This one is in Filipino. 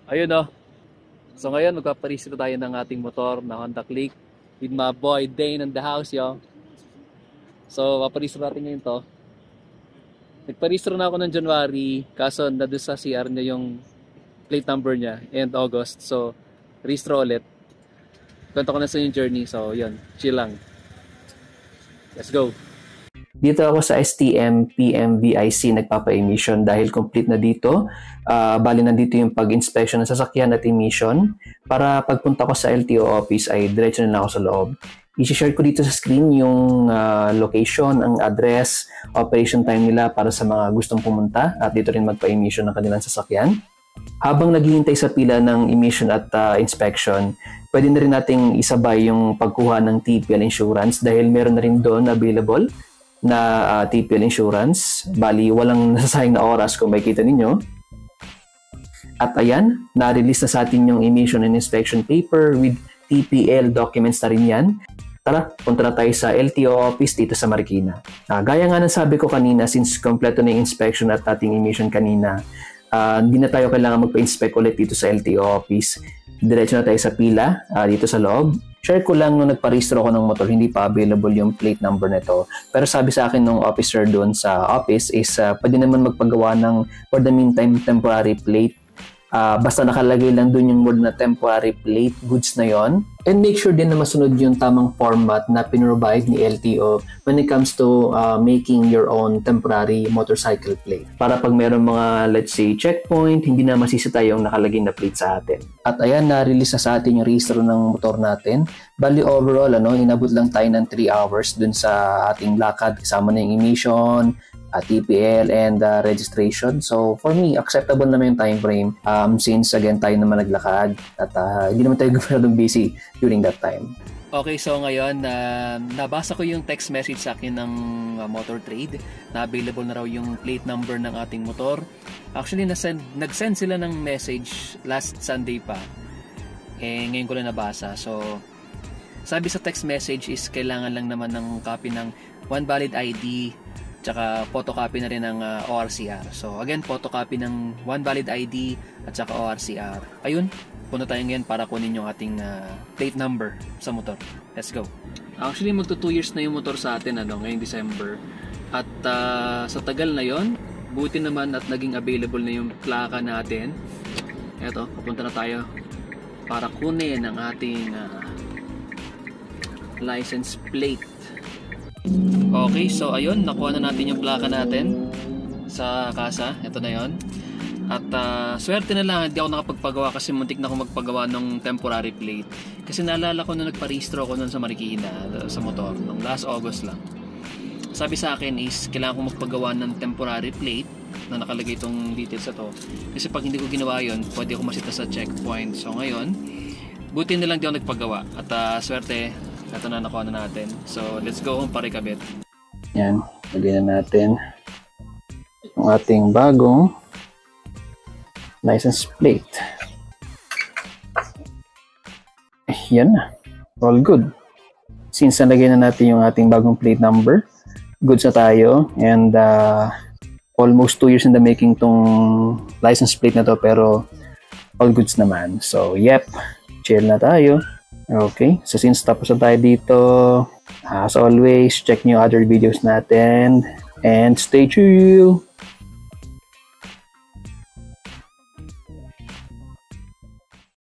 Ayun oh. So ngayon magpaparehistro tayo ng ating motor na Honda Click with my boy Dane in the house, yo. So paparehistro natin ngayon to. Nagparehistro na ako ng January, kaso nandun sa CR niya yung plate number niya and August. So rehistro ulit. Kwento ko na sa yung journey. So yun, chill lang. Let's go. Dito ako sa STM PMVIC nagpapa-emission dahil complete na dito. Bali nandito yung pag-inspection ng sasakyan at emission. Para pagpunta ko sa LTO office ay diretso na ako sa loob. I-share ko dito sa screen yung location, ang address, operation time nila para sa mga gustong pumunta at dito rin magpa-emission ng kanilang sasakyan. Habang naghihintay sa pila ng emission at inspection, pwede na rin nating isabay yung pagkuha ng TPL insurance dahil meron na rin doon available na TPL insurance. Bali, walang nasasayang na oras kung makikita ninyo. At ayan, na-release na sa atin yung emission and inspection paper with TPL documents na rin yan. Tara, punta na tayo sa LTO office dito sa Marikina. Gaya nga ng sabi ko kanina, since kompleto na yung inspection at ating emission kanina, hindi na tayo kailangan magpa-inspect ulit dito sa LTO office. Diretso na tayo sa pila dito sa loob. Share ko lang nung nagparehistro ko ng motor, hindi pa available yung plate number nito. Pero sabi sa akin ng officer doon sa office is pwede naman magpagawa ng for the meantime temporary plate. Basta nakalagay lang doon yung word na temporary plate, goods na yon. And make sure din na masunod yung tamang format na pinrovide ni LTO when it comes to making your own temporary motorcycle plate. Para pag meron mga, let's say, checkpoint, hindi na masisita yung nakalagay na plate sa atin. At ayan, na-release na sa atin yung registro ng motor natin. Bali overall, inabot lang tayo ng 3 hours dun sa ating lakad. Kasama na yung emission, TPL and registration. So for me, acceptable naman yung time frame since again tayo naman naglakad at hindi naman tayo masyadong busy during that time. Okay, so ngayon nabasa ko yung text message sa akin ng Motor Trade na available na raw yung plate number ng ating motor. Actually, nag-send sila ng message last Sunday pa. Ngayon ko lang nabasa. So sabi sa text message is kailangan lang naman ng copy ng one valid ID tsaka photocopy na rin ng ORCR. So again, photocopy ng one valid ID at saka ORCR. Ayun, punta tayo ngayon para kunin yung ating plate number sa motor. Let's go. Actually, magto 2 years na yung motor sa atin ngayong December. At sa tagal na yon, buti naman at naging available na yung plaka natin. Eto, papunta na tayo para kunin ang ating license plate. Okay, so ayun, nakuha na natin yung plaka natin sa kasa. Ito na yon. At swerte na lang, hindi ako nakapagpagawa kasi muntik na ako magpagawa ng temporary plate. Kasi naalala ko na nagparehistro ako nun sa Marikina sa motor, nung last August lang. Sabi sa akin is, kailangan ko magpagawa ng temporary plate na nakalagay itong details na to. Kasi pag hindi ko ginawa yun, pwede ako masita sa checkpoint. So ngayon, buti na lang di ako nagpagawa. At swerte, ito na nakuha na natin. So let's go home para ikabit. Yan, lagyan na natin ang ating bagong license plate. Yan na, all good. Since nalagay na natin yung ating bagong plate number, goods na tayo. And almost 2 years in the making tong license plate na to, pero all goods naman. So yep, chill na tayo. Okay, so since tapos na tayo dito, as always, check nyo other videos natin and stay chill!